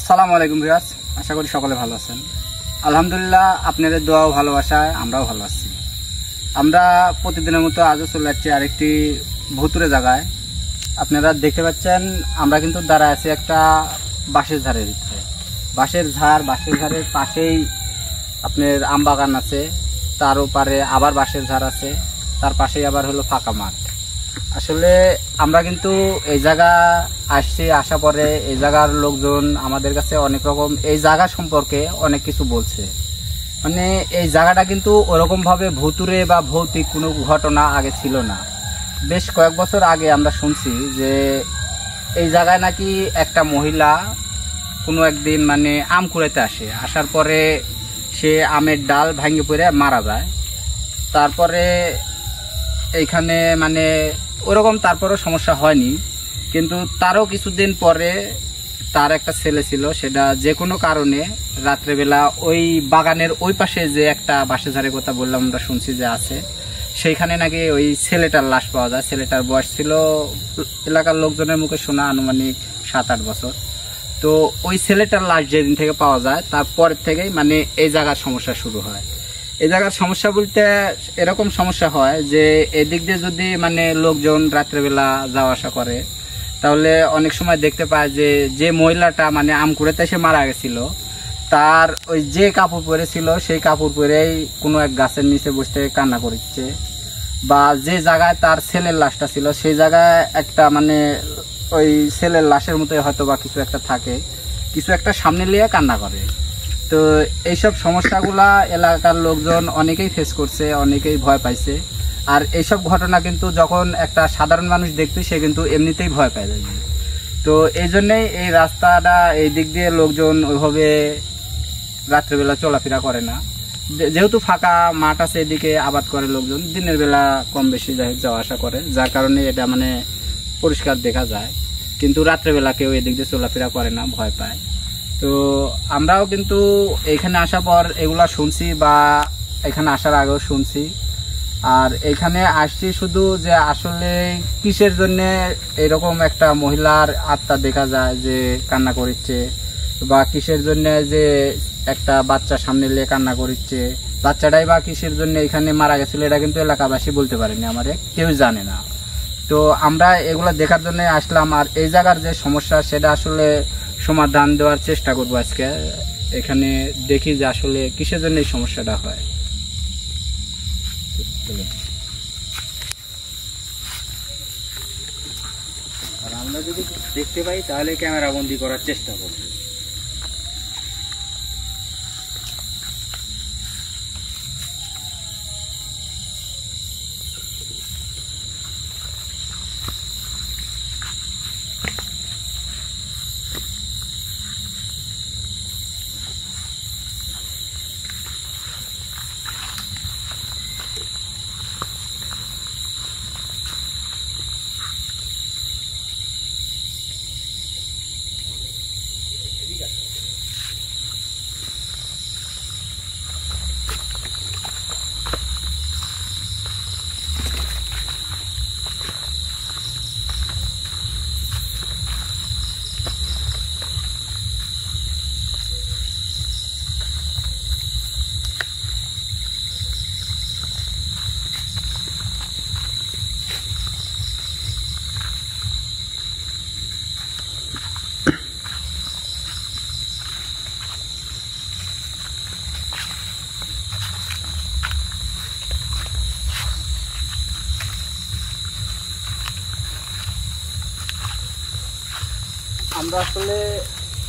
আসসালামু আলাইকুম ভিউয়ার্স, আশা করি সকলে ভালো আছেন। আলহামদুলিল্লাহ, আপনাদের দোয়া ও ভালোবাসায় আমরাও ভালো আছি। আমরা প্রতিদিনের মতো আজও চলে যাচ্ছি আরেকটি ভুতুরে জায়গায়। আপনারা দেখতে পাচ্ছেন আমরা কিন্তু দাঁড়ায় আছি একটা বাঁশের ঝাড়ের ভিতরে। বাঁশের ঝাড়ের পাশেই আপনার আম বাগান আছে, তার ওপারে আবার বাঁশের ঝাড় আছে, তার পাশেই আবার হলো ফাঁকা মাঠ। আসলে আমরা কিন্তু এই জায়গা আসছি, আসা পরে এই জায়গার লোকজন আমাদের কাছে অনেক রকম এই জায়গা সম্পর্কে অনেক কিছু বলছে। মানে এই জায়গাটা কিন্তু ওরকম ভাবে ভুতুরে বা ভৌতিক কোনো ঘটনা আগে ছিল না। বেশ কয়েক বছর আগে আমরা শুনছি যে এই জায়গায় নাকি একটা মহিলা কোনো একদিন মানে আম কুড়াইতে আসার পরে সে আমের ডাল ভাঙে পড়ে মারা যায়। তারপরে এইখানে মানে ওরকম তারপরও সমস্যা হয়নি, কিন্তু তারও কিছুদিন পরে তার একটা ছেলে ছিল, সেটা যে কোনো কারণে রাত্রেবেলা ওই বাগানের ওই পাশে যে একটা বাঁশের ঝাড়ের কথা বললাম আমরা শুনছি যে আছে, সেইখানে নাকি ওই ছেলেটার লাশ পাওয়া যায়। ছেলেটার বয়স ছিল এলাকার লোকজনের মুখে শোনা আনুমানিক 7-8 বছর। তো ওই ছেলেটার লাশ যেদিন থেকে পাওয়া যায় তারপর থেকেই মানে এই জায়গার সমস্যা শুরু হয়। এই জায়গার সমস্যা বলতে এরকম সমস্যা হয় যে এদিক দিয়ে যদি মানে লোকজন রাত্রেবেলা যাওয়া আসা করে, তাহলে অনেক সময় দেখতে পায় যে যে মহিলাটা মানে আম কুড়াতে এসে মারা গেছিল, তার ওই যে কাপড় পরেছিল সেই কাপড় পরেই কোনো এক গাছের নিচে বসে কান্না করছে, বা যে জায়গায় তার ছেলের লাশটা ছিল সেই জায়গায় একটা মানে ওই ছেলের লাশের মতো হয়তো বা কিছু একটা থাকে, কিছু একটা সামনে নিয়ে কান্না করে। তো এইসব সমস্যাগুলা এলাকার লোকজন অনেকেই ফেস করছে, অনেকেই ভয় পাইছে। আর এইসব ঘটনা কিন্তু যখন একটা সাধারণ মানুষ দেখতে, সে কিন্তু এমনিতেই ভয় পায় যায়। তো এই জন্যেই এই রাস্তাটা এই দিক দিয়ে লোকজন ওইভাবে রাত্রেবেলা চলাফেরা করে না। যেহেতু ফাঁকা মাঠ আছে, এদিকে আবাদ করে লোকজন, দিনের বেলা কম বেশি যাওয়া আসা করে, যার কারণে এটা মানে পরিষ্কার দেখা যায়। কিন্তু রাত্রেবেলা কেউ এদিক দিয়ে চলাফেরা করে না, ভয় পায়। তো আমরাও কিন্তু এখানে আসার পর এগুলা শুনছি, বা এখানে আসার আগেও শুনছি। আর এখানে আসছি শুধু যে আসলে কিসের জন্য এরকম একটা মহিলার আত্মা দেখা যায় যে কান্না করছে, বা কিসের জন্য যে একটা বাচ্চা সামনে নিয়ে কান্না করছে, বাচ্চাটাই বা কিসের জন্য এখানে মারা গেছিল, এটা কিন্তু এলাকাবাসী বলতে পারেনি, আমারে কেউ জানে না। তো আমরা এগুলো দেখার জন্য আসলাম, আর এই জায়গার যে সমস্যা সেটা আসলে সমাধান দেওয়ার চেষ্টা করবো আজকে। এখানে দেখি যে আসলে কিসের জন্য এই সমস্যাটা হয়। আর আমরা যদি দেখতে পাই তাহলে ক্যামেরা বন্দি করার চেষ্টা করবো। আমরা আসলে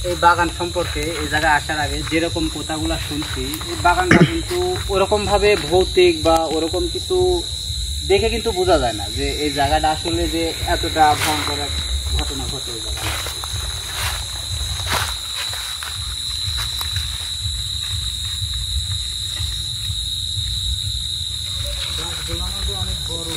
এই বাগান সম্পর্কে এই জায়গায় আসার আগে যেরকম কথাগুলো শুনছি, এই বাগানটা কিন্তু ওরকম ভাবে ভৌতিক বা ওরকম কিছু দেখে কিন্তু বোঝা যায় না যে এই জায়গাটা আসলে যে এতটা ভয়ঙ্কর ঘটনা ঘটে এই জায়গায়। অনেক বড়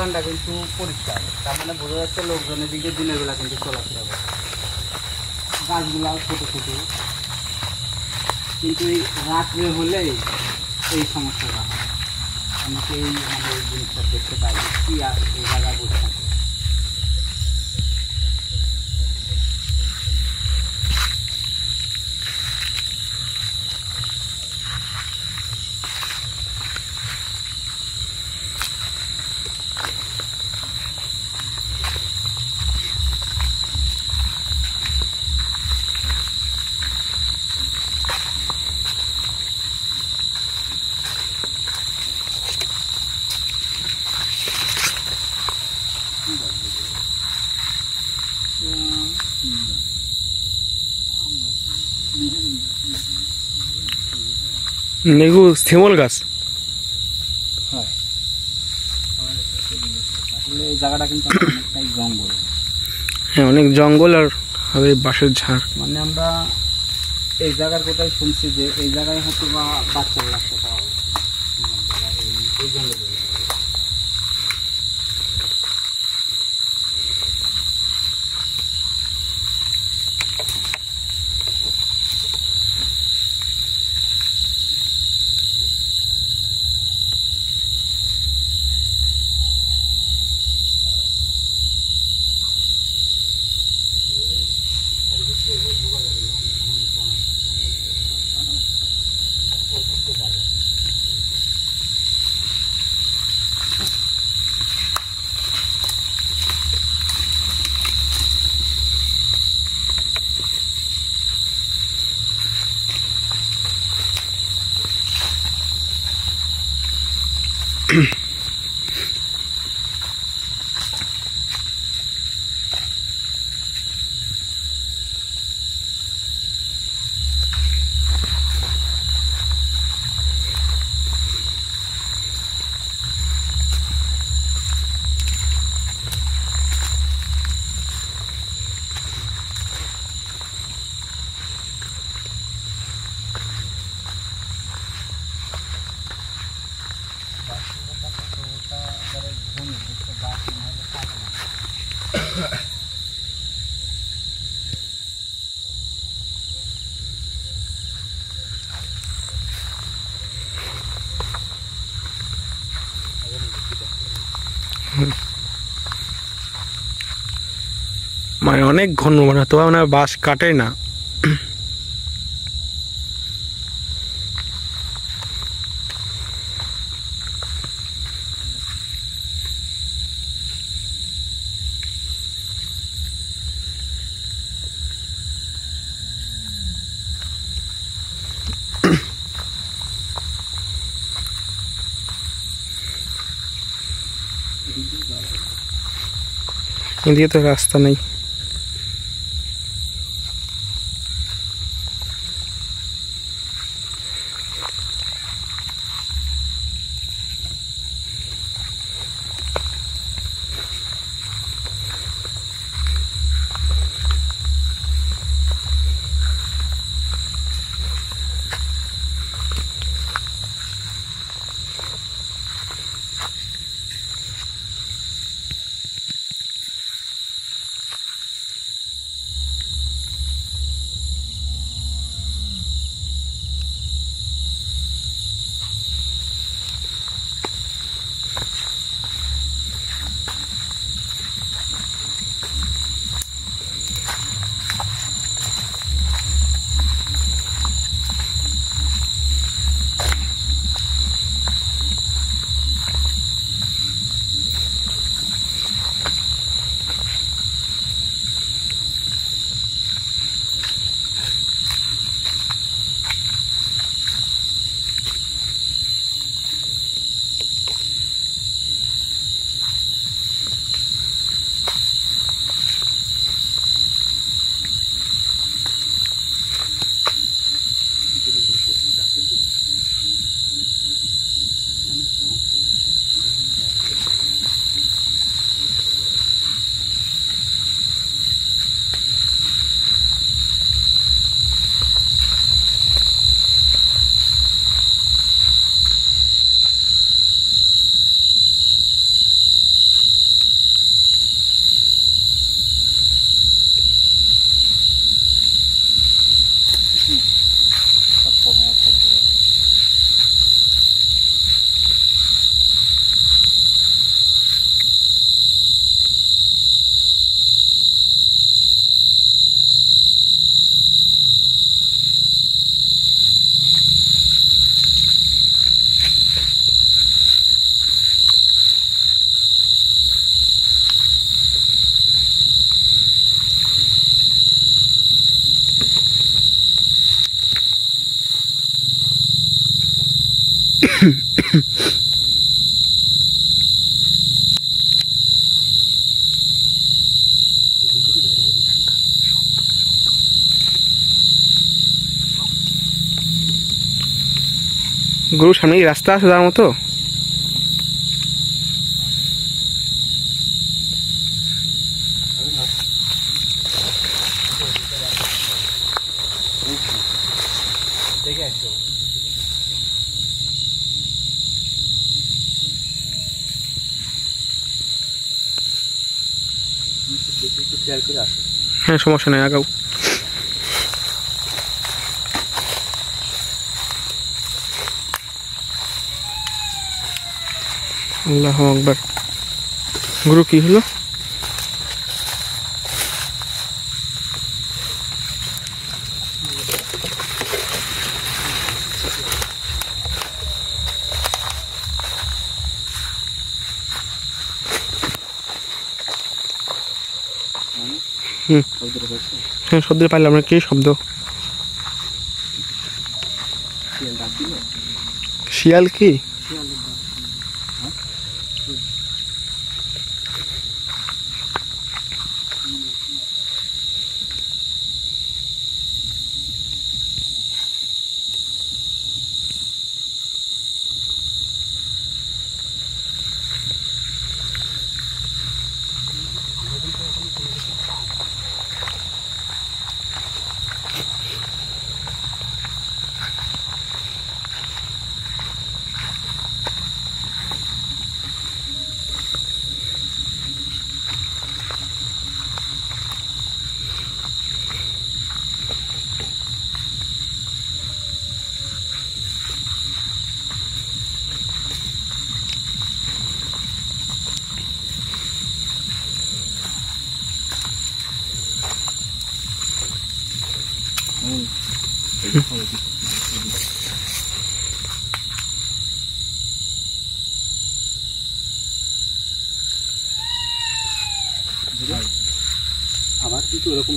বাগানটা কিন্তু পরিষ্কার, তার মানে বোঝা যাচ্ছে লোকজনের দিকে দিনের বেলা কিন্তু চলাফেরা করে। গাছগুলা ছোটো ছোটো, কিন্তু রাত্রে হলে এই সমস্যাটা হয়। অনেকেই আমাদের এই জিনিসটা দেখতে পাই কি আর এই জায়গায় বসে থাকে। নেগু শিমল গাছ। হয়, আসলে এই জায়গাটা কিন্তু অনেকটাই জঙ্গল। হ্যাঁ, অনেক জঙ্গল আর হবে বাঁশের ঝাড়। মানে আমরা এই জায়গার কোথায় শুনছি যে এই জায়গায় হয়তো বা বাচ্চার রাস্তা পাওয়া যায় এই জঙ্গলে। মানে অনেক ঘন, মানে তো মানে বাঁশ কাটে না। এদিকে তো রাস্তা নেই। গরুর সামনে কি রাস্তা আছে যাওয়ার মতো? হ্যাঁ, সমস্যা নেই, আগাও। আল্লাহু আকবার। গুরু কি হলো? হ্যাঁ, শব্দ পাইলাম না। কি শব্দ? শিয়াল? কি আবার কিন্তু এরকম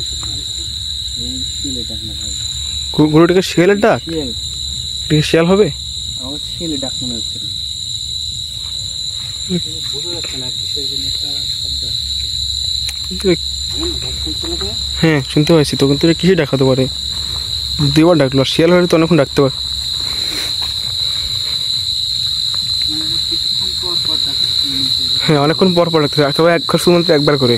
গরুটাকে শিয়ালের ডাক? শিয়াল হবে? আমার শিয়ালের ডাক মনে হচ্ছে, বোঝা যাচ্ছে না কিসের জন্য একটা শব্দ। হ্যাঁ, শুনতে পাচ্ছি তো, কিন্তু কিসে ডাকাতে পারে? দুইবার ডাকলো, আর শিয়াল হলে তো অনেকক্ষণ ডাকতে পারে। হ্যাঁ, অনেকক্ষণ পর পর ডাকতে পারে, একবার শুধুমাত্র একবার করে।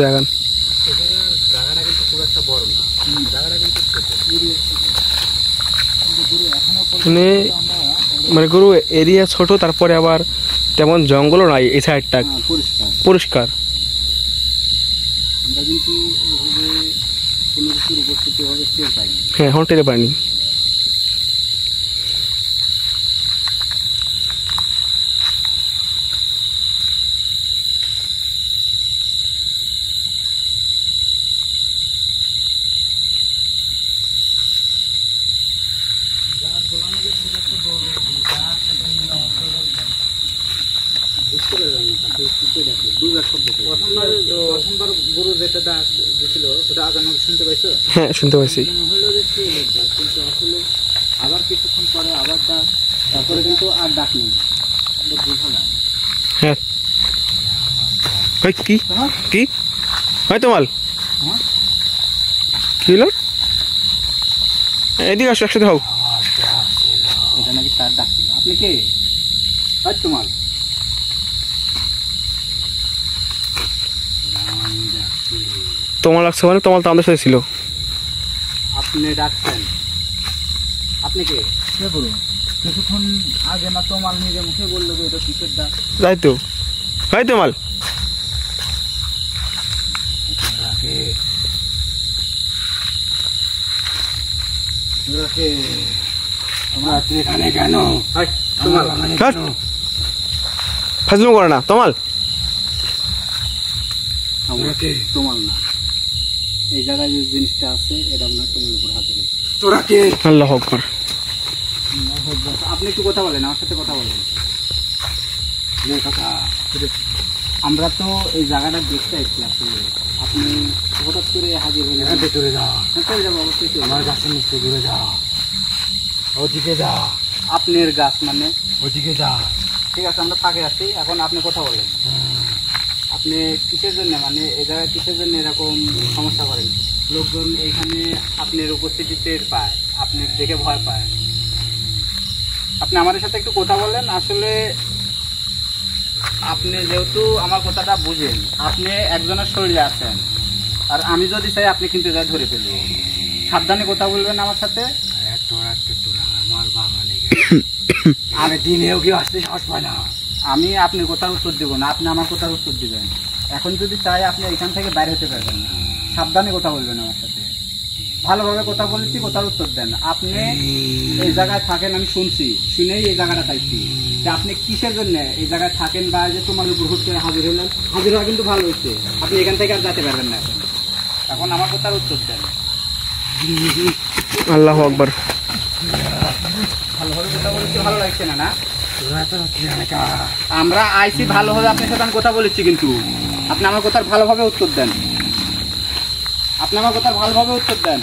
আগান। মানে গরু এরিয়া ছোট, তারপরে আবার তেমন জঙ্গলও নাই এই সাইডটা, পরিষ্কার। হ্যাঁ, এখন টেরে পাইনি। প্রথমবার গরু যেটা ডাক দিছিল সেটা আজান শুনতে পাইছো? হ্যাঁ, শুনতে পাইছি। কিন্তু আসলে আবার কিছুক্ষণ পরে আবার ডাক, তারপরে কিন্তু আর ডাক নেই, বোঝা না। হ্যাঁ, কি কি হয় তোমাল? কি হলো? এদিকে আসো, একসাথে হোক। এটা নাকি তার ডাক ছিল। আপনি কে? তোমাল তোমার লাগছে মানে? তোমার তো আমাদের সাথে ছিল। আপনি ডাকছেন? আপনি কে? কিছুক্ষণ আগে না তোমাল নিজে মুখে বললো যে এটা কিসের ডাক। তাই তো, তাই তোমাল। এখানে কেন? ফাজলামো করে না তোমাল। তোমাল না, এই জায়গায় যে জিনিসটা আছে এটা মনে হয় তোমার উপর হাতে। তোরা কে? আল্লাহু আকবার। আপনি একটু কথা বলেন, আমার সাথে কথা বলেন। আমরা তো এই জায়গাটা দেখতে আসছি আসলে, আপনি হঠাৎ করে হাজির হলেন। চলে যাবো অবশ্যই, আমার গাছের নিচে ঘুরে যা, ওদিকে যা। আপনার গাছ মানে ওদিকে যা। ঠিক আছে, আমরা ফাঁকে আছি, এখন আপনি কথা বলেন। আপনি কিসের জন্য, মানে এই জায়গায় কিসের জন্য এরকম সমস্যা করেন? লোকজন এইখানে আপনার উপস্থিতি টের পায়, আপনি দেখে ভয় পায়। আপনি আমাদের সাথে একটু কথা বলেন। আসলে আপনি যেহেতু আমার কথাটা বুঝেন, আপনি একজনের শরীরে আছেন, আর আমি যদি চাই আপনি কিন্তু এটা ধরে ফেলবো। সাবধানে কথা বলবেন আমার সাথে। আমি দিনেও কেউ আসতে সাহস পায় না। আমি আপনার কথার উত্তর দেবো না, আপনি আমার কথার উত্তর দিবেন। এখন যদি চাই আপনি এখান থেকে বাইরে হতে পারবেন না। সাবধানে কথা বলবেন আমার সাথে, ভালোভাবে কথা বলেছি, কথার উত্তর দেন। আপনি এই জায়গায় থাকেন, আমি শুনছি, শুনেই এই জায়গাটা চাইছি যে আপনি কিসের জন্য এই জায়গায় থাকেন, বা যে তোমার উপর হুট করে হাজির হলেন। হাজির হওয়া কিন্তু ভালো হচ্ছে, আপনি এখান থেকে আর যেতে পারবেন না। এখন আমার কথার উত্তর দেন। আল্লাহু আকবার। ভালোভাবে কথা বলেছি, ভালো লাগছে না? না, আমরা আইসি ভালোভাবে আপনার সাথে আমি কথা বলেছি, কিন্তু আপনি আমার কথার ভালোভাবে উত্তর দেন। আপনি আমার কথার ভালোভাবে উত্তর দেন।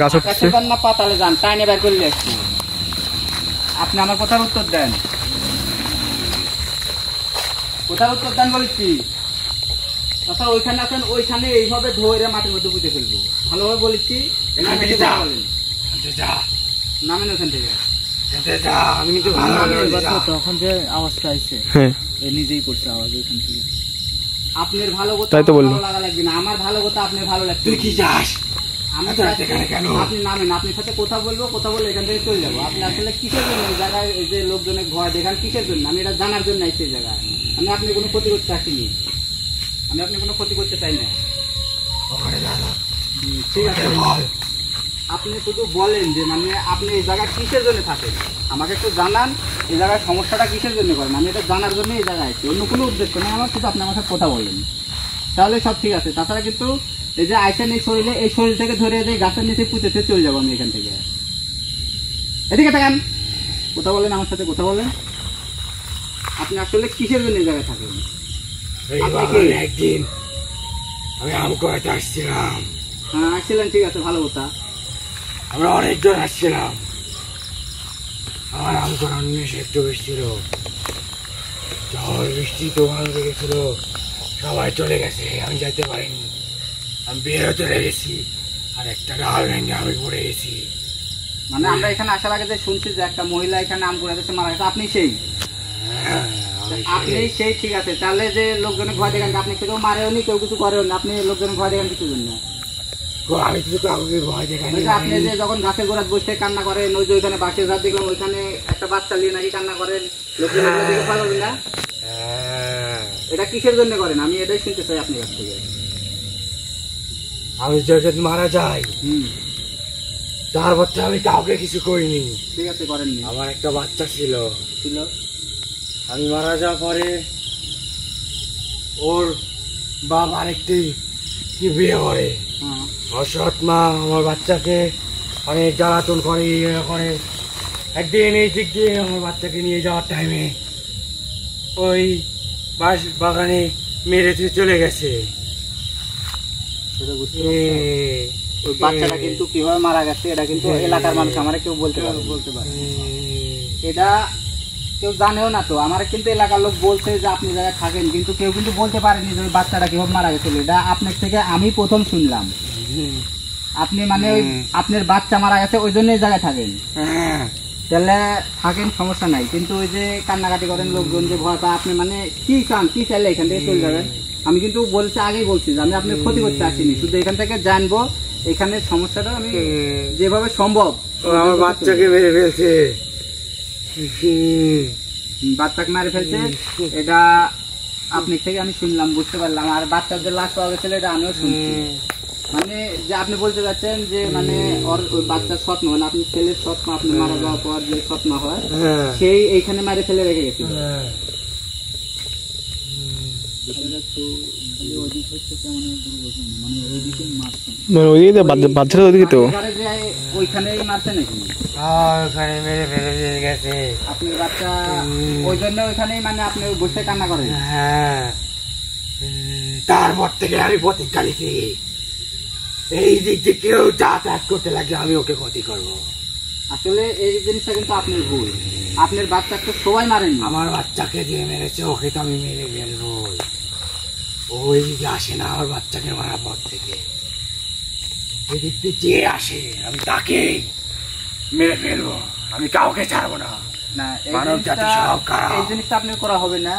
গাছে যান না পাতালে যান, টাইনে বের করলে আসছি। আপনি আমার কথার উত্তর দেন, কথার উত্তর দেন বলেছি। তাছাড়া ওইখানে আছেন, ওইখানে এইভাবে ধরে মাটির মধ্যে পুঁতে ফেলবো। ভালোভাবে বলেছি, নামেন ওখান থেকে। তখন যে আওয়াজটা আসছে নিজেই করছে আওয়াজ ওইখান থেকে। আপনার ভালো কথা লাগা লাগবে না, আমার ভালো কথা আপনার ভালো লাগবে। তুই কি চাস? আপনি নামেন, আপনার সাথে কথা বলবো, কথা বলে এখান থেকে চলে যাবো। আপনি আসলে কিসের জন্য এই জায়গায় এই যে লোকজনের ভয় দেখান, কিসের জন্য? আমি এটা জানার জন্য আসছি এই জায়গায়। আমি আপনি কোনো ক্ষতি করতে আসিনি, আমি আপনি কোনো ক্ষতি করতে চাই না। ঠিক আছে, আপনি শুধু বলেন যে মানে আপনি এই জায়গায় কিসের জন্য থাকেন, আমাকে একটু জানান। এই জায়গায় সমস্যাটা কিসের জন্য করেন, আমি এটা জানার জন্য এই জায়গায় আছি, অন্য কোনো উদ্দেশ্য নেই আমার। শুধু আপনি আমার সাথে কথা বলেন, তাহলে সব ঠিক আছে। তাছাড়া কিন্তু এই যে আইসেন এই শরীরে, এই শরীর থেকে ধরে যে গাছের নিচে পুঁতেতে চলে যাবো আমি এখান থেকে। এদিকে থাকেন, কথা বলেন আমার সাথে, কথা বলেন। আপনি আসলে কিসের জন্য এই জায়গায় থাকেন? একদিন আমি আম কুড়াইতে আসছিলাম। হ্যাঁ আসছিলেন, ঠিক আছে, ভালো কথা। আমরা অনেকজন আসছিলাম, আমার আম কুড়ানো একটু বৃষ্টি ছিল, ঝড় বৃষ্টি তোফান লেগেছিল, সবাই চলে গেছে, আমি যেতে পারিনি। আমি বেরো চলে গেছি, আর একটা ডাল ভেঙে আমি পড়ে গেছি। মানে আমরা এখানে আসার আগে যে শুনছি যে একটা মহিলা এখানে আম কুড়াইতে মারা গেছে, আপনি সেই? আপনি সেই, ঠিক আছে। তাহলে যে লোকজনের ভয় দেখান, আপনি কেউ মারেও নি, কেউ কিছু করেও নি, আপনি লোকজনের ভয় দেখান কিছু জন্য? আমি তো কাউকে ভয় দেখাইনি। আপনি যে যখন গাছের গোড়ায় বসে কান্না করেন, ওই যে ওইখানে বাঁশের ঝাড় দেখলাম, ওইখানে একটা বাচ্চা নিয়ে নাকি কান্না করেন, লোকজনের দিকে ভয় পাবেন না? এটা কিসের জন্য করেন, আমি এটাই শুনতে চাই আপনার কাছ থেকে। আমি যদি মারা যাই, তারপর তো আমি কাউকে কিছু করিনি। ঠিক আছে, করেননি। আমার একটা বাচ্চা ছিল, আমি মারা যাওয়ার পরে ওর বাপ আরেকটি কি বিয়ে করে, অসৎ মা আমার বাচ্চাকে অনেক জ্বালাতন করে, ইয়ে করে। একদিন এই দিক দিয়ে আমার বাচ্চাকে নিয়ে যাওয়ার টাইমে ওই বাঁশ বাগানে মেরে দিয়ে চলে গেছে। ওই বাচ্চাটা কিন্তু কিভাবে মারা গেছে এটা কিন্তু এলাকার মানুষ আমার কেউ বলতে পারে। এটা কেউ জানেও না তো, আমার কিন্তু এলাকার লোক বলছে যে আপনি জায়গায় থাকেন, কিন্তু কেউ কিন্তু বলতে পারেনি যে ওই বাচ্চাটা কিভাবে মারা গেছিল। এটা আপনার থেকে আমি প্রথম শুনলাম। আপনি মানে ওই আপনার বাচ্চা মারা গেছে ওই জন্য এই জায়গায় থাকেন, তাহলে থাকেন, সমস্যা নাই। কিন্তু ওই যে কান্নাকাটি করেন লোকজন, যে ভয় পায়, আপনি মানে কি চান, কি চাইলে এখান থেকে চলে যাবেন? আমি কিন্তু বলছি, আগেই বলছি যে আমি আপনার ক্ষতি করতে আসিনি, শুধু এখান থেকে জানবো এখানের সমস্যাটা আমি যেভাবে সম্ভব। আমার বাচ্চাকে মেরে ফেলছে, বাচ্চাকে মেরে ফেলছে, এটা আপনার থেকে আমি শুনলাম, বুঝতে পারলাম। আর বাচ্চাদের লাশ পাওয়া গেছিল, এটা আমিও শুনছি। মানে যে আপনি বলতে চাচ্ছেন যে মানে ওর ওই বাচ্চার স্বপ্ন, মানে আপনি ছেলের স্বপ্ন, আপনি মারা যাওয়ার পর যে স্বপ্ন হয় সেই এইখানে মারে ফেলে রেখে গেছিল। ওইখানেই মারছে নাকি? ওখানে মেরে ফেলে দিয়ে গেছে। আপনার বাচ্চা ওই জন্য ওইখানেই মানে আপনি বসে কান্না করেন? হ্যাঁ, তারপর থেকে আমি প্রতিজ্ঞা নিছি, এই দিক দিয়ে কেউ যাতায়াত করতে লাগলে আমি ওকে ক্ষতি করবো। আসলে এই জিনিসটা কিন্তু আপনার ভুল। আপনার বাচ্চাকে সবাই মারেন। আমার বাচ্চাকে যে মেরেছে ওকে তো আমি মেরে ফেলবো। ওই দিকে আসে না আমার বাচ্চাকে মারার পর থেকে, এদিক দিয়ে যে আসে আমি তাকে মেরে ফেলবো, আমি কাউকে ছাড়বো না। না, মানব জাতি সব খারাপ। এই জিনিসটা আপনি করা হবে না।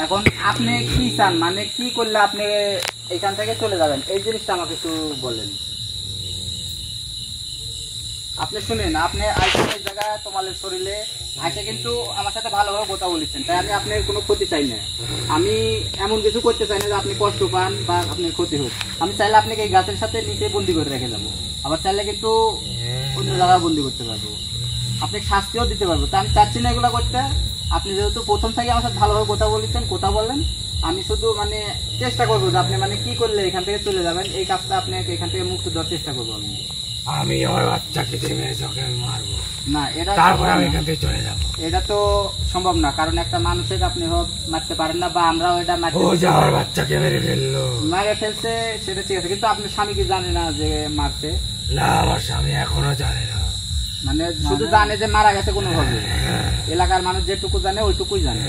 এখন আপনি কি চান, মানে কি করলে আপনি এখান থেকে চলে যাবেন, এই জিনিসটা আমাকে একটু বলেন। আপনি শুনেন, আপনি আইসের জায়গা তোমার শরীরে আইসে কিন্তু আমার সাথে ভালোভাবে কথা বলেছেন, তাই আমি আপনার কোনো ক্ষতি চাই না। আমি এমন কিছু করতে চাই না যে আপনি কষ্ট পান বা আপনার ক্ষতি হোক। আমি চাইলে আপনাকে এই গাছের সাথে নিচে বন্দি করে রেখে যাবো, আবার চাইলে কিন্তু অন্য জায়গায় বন্দি করতে পারবো, আপনি শাস্তিও দিতে পারবো। তা আমি চাচ্ছি না এগুলো করতে। আপনি যেহেতু প্রথম থেকে আমার সাথে ভালোভাবে কথা বলেছেন, কথা বলেন, আমি শুধু মানে চেষ্টা করবো যে আপনি মানে কি করলে এখান থেকে চলে যাবেন, এই কাজটা আপনাকে এখান থেকে মুক্তি দেওয়ার চেষ্টা করবো। আমি আমার বাচ্চাকে যে মেরেছে ওকে আমি মারবো না, এটা তারপর আমি এখান থেকে চলে যাবো। এটা তো সম্ভব না, কারণ একটা মানুষকে আপনি হোক মারতে পারেন না, বা আমরাও এটা ও যে আমার বাচ্চাকে মেরে ফেললো, মারে ফেলছে সেটা ঠিক আছে, কিন্তু আপনার স্বামী কি জানে না যে মারছে? না, আমার স্বামী এখনো জানে না, মানে শুধু জানে যে মারা গেছে কোনো ভাবে। এলাকার মানুষ যেটুকু জানে ওইটুকুই জানে।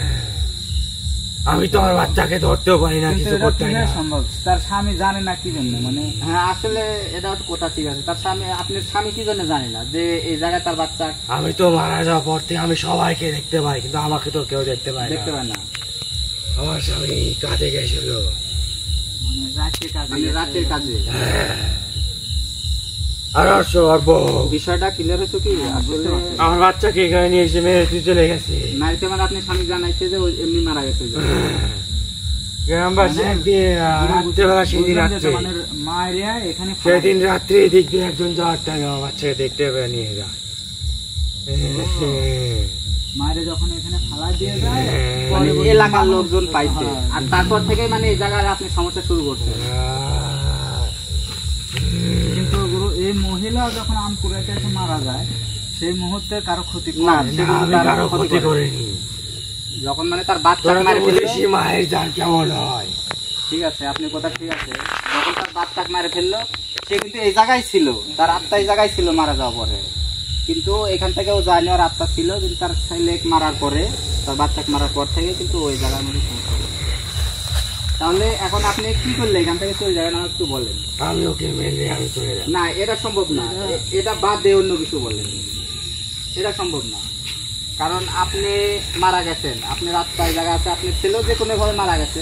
আমি তো আমার বাচ্চাকে ধরতেও পারি না, কিছু করতে পারি না। সম্ভব তার স্বামী জানে না কি জন্য, মানে হ্যাঁ আসলে এটা কথা ঠিক আছে, তার স্বামী, আপনার স্বামী কি জন্য জানে না যে এই জায়গায় তার বাচ্চা? আমি তো মারা যাওয়ার পর থেকে আমি সবাইকে দেখতে পাই, কিন্তু আমাকে তো কেউ দেখতে পায় না। আমার স্বামী কাজে গেছিল, মানে রাতের কাজে। আর বিষয়টা ক্লিয়ার হচ্ছে কি, আসলে আমার বাচ্চাকে এখানে নিয়ে এসে মেরে চলে গেছে। মারিতে মানে আপনি স্বামী জানাইছে যে এমনি মারা গেছে। গ্রামবাসী রাত্রেবেলা সেদিন রাত্রে, সেদিন রাত্রে এদিক দিয়ে একজন যাওয়ার টাইম আমার বাচ্চাকে দেখতে পেয়ে নিয়ে যায়। মায়ের যখন এখানে ফালা দিয়ে যায়, মানে এলাকার লোকজন পাইছে, আর তারপর থেকে মানে এই জায়গায় আপনি সমস্যা শুরু করছেন। কিন্তু এই মহিলা যখন আমপুরাতে এসে মারা যায়, সেই মুহূর্তে কারো ক্ষতি করেনি। যখন মানে তার বাচ্চা মায়ের জান কেমন হয়, ঠিক আছে আপনি কথা ঠিক আছে, যখন তার বাচ্চাকে মারে ফেললো, সে কিন্তু এই জায়গায় ছিল, তার আত্মা এই জায়গায় ছিল মারা যাওয়ার পরে, কিন্তু এখান থেকে ও জানি ওর আত্মা ছিল, কিন্তু তার ছেলে মারার পরে, তার বাচ্চাকে মারার পর থেকে কিন্তু ওই জায়গার মধ্যে সমস্যা। তাহলে এখন আপনি কি করলে এখান থেকে চলে যাবেন আমাকে একটু বলেন। আমি ওকে মেরে আমি চলে যাব না, এটা সম্ভব না, এটা বাদ দিয়ে অন্য কিছু বলেন, এটা সম্ভব না। কারণ আপনি মারা গেছেন, আপনার আত্মা এই জায়গা আছে, আপনি ছিল যে কোনো ভাবে মারা গেছে,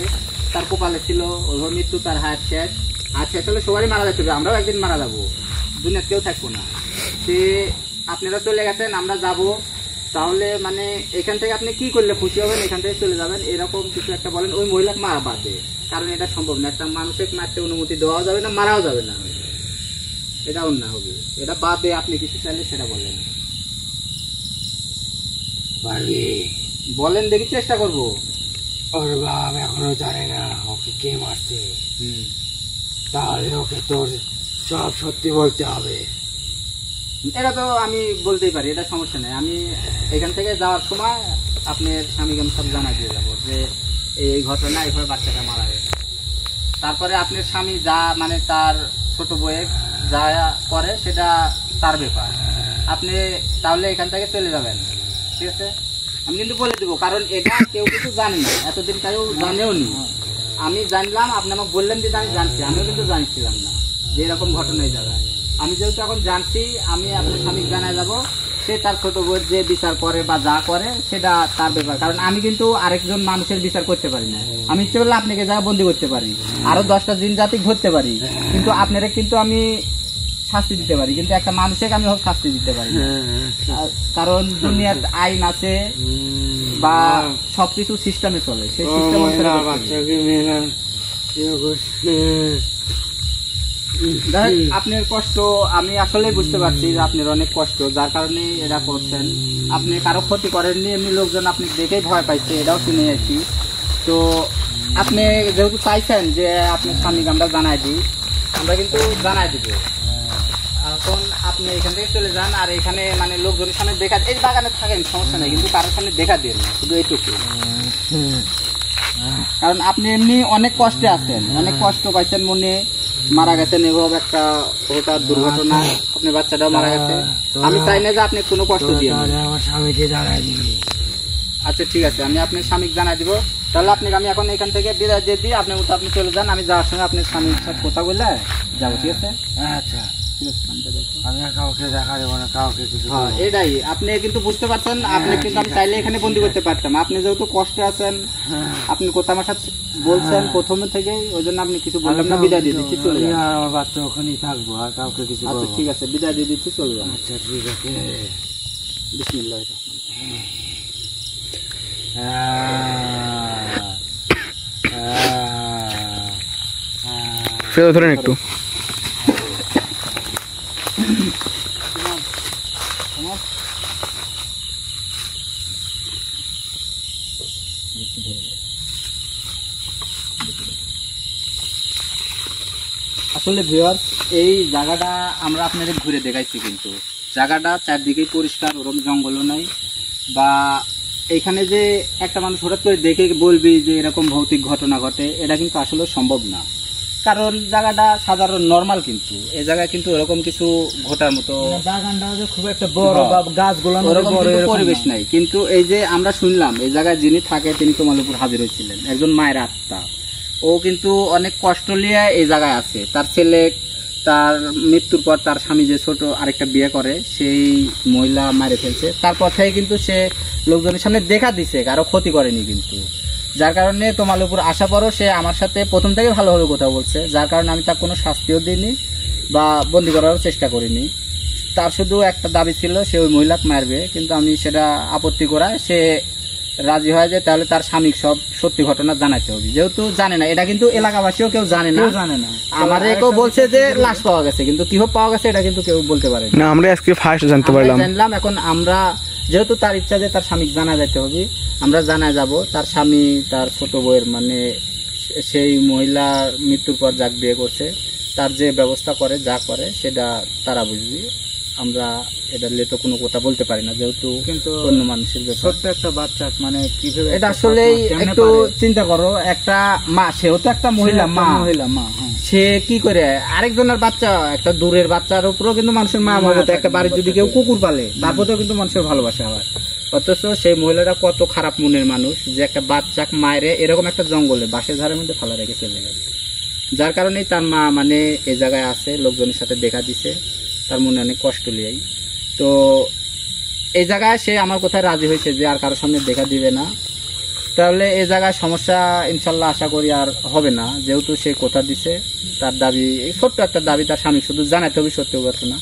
তার কপালে ছিল ওইভাবে মৃত্যু, তার হায়াত শেষ। আর শেষ হলে সবারই মারা যাচ্ছে, আমরাও একদিন মারা যাবো, দুনিয়ার কেউ থাকবো না। সে আপনারা চলে গেছেন, আমরা যাব, তাহলে মানে এখান থেকে আপনি কি করলে খুশি হবেন, এখান থেকে চলে যাবেন, এরকম কিছু একটা বলেন। ওই মহিলাকে মারা বাদে, কারণ এটা সম্ভব না, একটা মানুষকে মারতে অনুমতি দেওয়াও যাবে না, মারাও যাবে না, এটা অন্যায় হবে। এটা বাদে আপনি কিছু চাইলে সেটা বলেন, বলেন, দেখি চেষ্টা করবো। ওর বাপ এখনো জানে না ওকে কে মারছে, তাহলে ওকে তোর সব সত্যি বলতে হবে। এটা তো আমি বলতেই পারি, এটা সমস্যা নেই। আমি এখান থেকে যাওয়ার সময় আপনার স্বামীকে আমি সব জানাই দিয়ে যাবো যে এই ঘটনা, এইভাবে বাচ্চাটা মারা গেছে। তারপরে আপনার স্বামী যা মানে তার ছোট বউয়ের যা করে সেটা তার ব্যাপার, আপনি তাহলে এখান থেকে চলে যাবেন, ঠিক আছে? আমি কিন্তু বলে দেবো, কারণ এটা কেউ কিছু জানে না, এতদিন কেউ জানেও নি। আমি জানলাম, আপনি আমাকে বললেন যে আমি জানছি, আমিও কিন্তু জানছিলাম না যে এরকম ঘটনা এই জায়গায়। আমি যেহেতু এখন জানছি, আমি আপনার স্বামীকে জানায় যাবো, সে তার ছোট বউয়ের যে বিচার করে বা যা করে সেটা তার ব্যাপার। কারণ আমি কিন্তু আরেকজন মানুষের বিচার করতে পারি না, আমি ইচ্ছে করলে আপনাকে যা বন্দি করতে পারি, আরো 10টা জিন জাতি ধরতে পারি, কিন্তু আপনারা কিন্তু আমি শাস্তি দিতে পারি, কিন্তু একটা মানুষকে আমি শাস্তি দিতে পারি না। কারণ দুনিয়ার আইন আছে বা সবকিছু সিস্টেমে চলে, সেই সিস্টেম আপনার কষ্ট আমি আসলে বুঝতে পারছি যে আপনার অনেক কষ্ট, যার কারণে এটা করছেন। আপনি কারো ক্ষতি করেননি, এমনি লোকজন আপনি দেখেই ভয় পাইছে, এটাও শুনে আছি। তো আপনি যেহেতু চাইছেন যে আপনার স্বামীকে আমরা জানাই দিই, আমরা কিন্তু জানাই দিব। এখন আপনি এখান থেকে চলে যান, আর এখানে মানে লোকজনের সামনে দেখা, এই বাগানে থাকেন সমস্যা নেই, কিন্তু কারোর সামনে দেখা দিন না, শুধু এইটুকু। কারণ আপনি এমনি অনেক কষ্টে আছেন, অনেক কষ্ট পাইছেন, মনে মারা গেছেন এভাবে একটা হঠাৎ দুর্ঘটনা, আপনার বাচ্চাটাও মারা গেছে। আমি চাই না যে আপনি কোনো কষ্ট দিয়ে। আমার স্বামীকে জানাই দিবি। আচ্ছা ঠিক আছে, আমি আপনার স্বামীকে জানাই দিব। তাহলে আপনাকে আমি এখন এখান থেকে বিদায় দিয়ে দিই, আপনার মতো আপনি চলে যান, আমি যাওয়ার সঙ্গে আপনার স্বামীর সাথে কথা বলে যাবো, ঠিক আছে? আচ্ছা ঠিক আছে, আমি আর কাউকে দেখা দেবো না, কাউকে কিছু হ্যাঁ এটাই, আপনি কিন্তু বুঝতে পারছেন, আপনি কিন্তু আমি চাইলে এখানে বন্দি করতে পারতাম, আপনি যেহেতু কষ্টে আছেন, আপনি কথা আমার সাথে বলছেন প্রথমে থেকে, ওই জন্য আপনি কিছু বললাম না, বিদায় দিয়ে দিচ্ছি, চলে যান। আমার বাচ্চা ওখানেই থাকবো, আর কাউকে কিছু আচ্ছা ঠিক আছে, বিদায় দিয়ে দিচ্ছি, চলে যান। আচ্ছা ঠিক আছে। বিসমিল্লাহ। ফেরত ধরেন একটু। আসলে ভিউয়ার্স, এই জায়গাটা আমরা আপনাদের ঘুরে দেখাইছি, কিন্তু জায়গাটা চারদিকেই পরিষ্কার, ওরকম জঙ্গলও নাই, বা এখানে যে একটা মানুষ হঠাৎ করে দেখে বলবি যে এরকম ভৌতিক ঘটনা ঘটে, এটা কিন্তু আসলে সম্ভব না। কারণ জায়গাটা সাধারণ নর্মাল, কিন্তু এই জায়গায় কিন্তু এরকম কিছু ঘটার মতো বাগানটা খুব একটা বড় বা গাছগুলো ওরকম কিন্তু পরিবেশ নাই। কিন্তু এই যে আমরা শুনলাম এই জায়গায় যিনি থাকে তিনি তোমালপুর হাজির হয়েছিলেন, একজন মায়ের আত্মা, ও কিন্তু অনেক কষ্ট নিয়ে এই জায়গায় আছে। তার ছেলে তার মৃত্যুর পর তার স্বামী যে ছোট আরেকটা বিয়ে করে, সেই মহিলা মারে ফেলছে, তারপর থেকে কিন্তু সে লোকজনের সামনে দেখা দিছে, কারো ক্ষতি করেনি কিন্তু। যার কারণে তোমালপুর আসা পরও সে আমার সাথে প্রথম থেকে ভালোভাবে কথা বলছে, যার কারণে আমি তার কোনো শাস্তিও দিইনি বা বন্দি করারও চেষ্টা করিনি। তার শুধু একটা দাবি ছিল, সে ওই মহিলাকে মারবে, কিন্তু আমি সেটা আপত্তি করায় সে রাজি হয় যে তাহলে তার স্বামীকে সব সত্যি ঘটনা জানাতে হবে, যেহেতু জানে না, এটা কিন্তু এলাকাবাসীও কেউ জানে না। আমার কেউ বলছে যে লাশ পাওয়া গেছে, কিন্তু কিভাবে পাওয়া গেছে এটা কিন্তু কেউ বলতে পারে না, আমরা আজকে ফার্স্ট জানতে পারলাম। এখন আমরা যেহেতু তার ইচ্ছা যে তার স্বামীকে জানা যেতে হবে, আমরা জানা যাব। তার স্বামী তার ছোট বউয়ের মানে সেই মহিলার মৃত্যুর পর যাক বিয়ে করছে, তার যে ব্যবস্থা করে যা করে সেটা তারা বুঝবি, আমরা এটা নিয়ে তো কোনো কথা বলতে পারি না, যেহেতু কিন্তু অন্য মানুষের ছোট্ট একটা বাচ্চা, মানে কিভাবে এটা আসলেই একটু চিন্তা করো, একটা মা, সেও তো একটা মহিলা মা, সে কি করে আরেকজনের বাচ্চা, একটা দূরের বাচ্চার উপরেও কিন্তু মানুষের মা মমতা, একটা বাড়ির যদি কেউ কুকুর পালে তারপরেও কিন্তু মানুষের ভালোবাসা হয়, অথচ সেই মহিলাটা কত খারাপ মনের মানুষ যে একটা বাচ্চা মায়েরে এরকম একটা জঙ্গলে বাঁশের ধারের মধ্যে ফালা রেখে চলে গেছে। যার কারণেই তার মা মানে এই জায়গায় আছে, লোকজনের সাথে দেখা দিছে, তার মনে অনেক কষ্ট লিয়াই। তো এই জায়গায় সে আমার কোথায় রাজি হয়েছে যে আর কারোর সামনে দেখা দিবে না, তাহলে এই জায়গায় সমস্যা ইনশাল্লাহ আশা করি আর হবে না, যেহেতু সে কথা দিছে। তার দাবি, এই ছোট্ট একটা দাবি, তার স্বামী শুধু জানাতে হবে সত্য ঘটনা,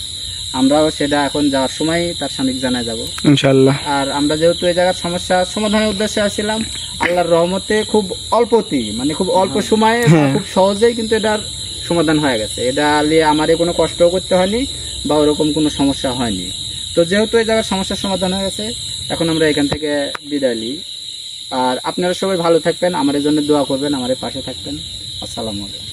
আমরাও সেটা এখন যাওয়ার সময় তার স্বামীকে জানাই যাবো ইনশাআল্লাহ। আর আমরা যেহেতু এই জায়গার সমস্যা সমাধানের উদ্দেশ্যে আসছিলাম, আল্লাহর রহমতে খুব অল্পতেই, মানে খুব অল্প সময়ে খুব সহজেই কিন্তু এটার সমাধান হয়ে গেছে। এটা নিয়ে আমার কোনো কষ্টও করতে হয়নি বা ওরকম কোনো সমস্যা হয়নি। তো যেহেতু এই জায়গার সমস্যার সমাধান হয়ে গেছে, এখন আমরা এখান থেকে বিদায় নিই। আর আপনারা সবাই ভালো থাকবেন, আমার জন্য দোয়া করবেন, আমার পাশে থাকবেন। আসসালামু আলাইকুম।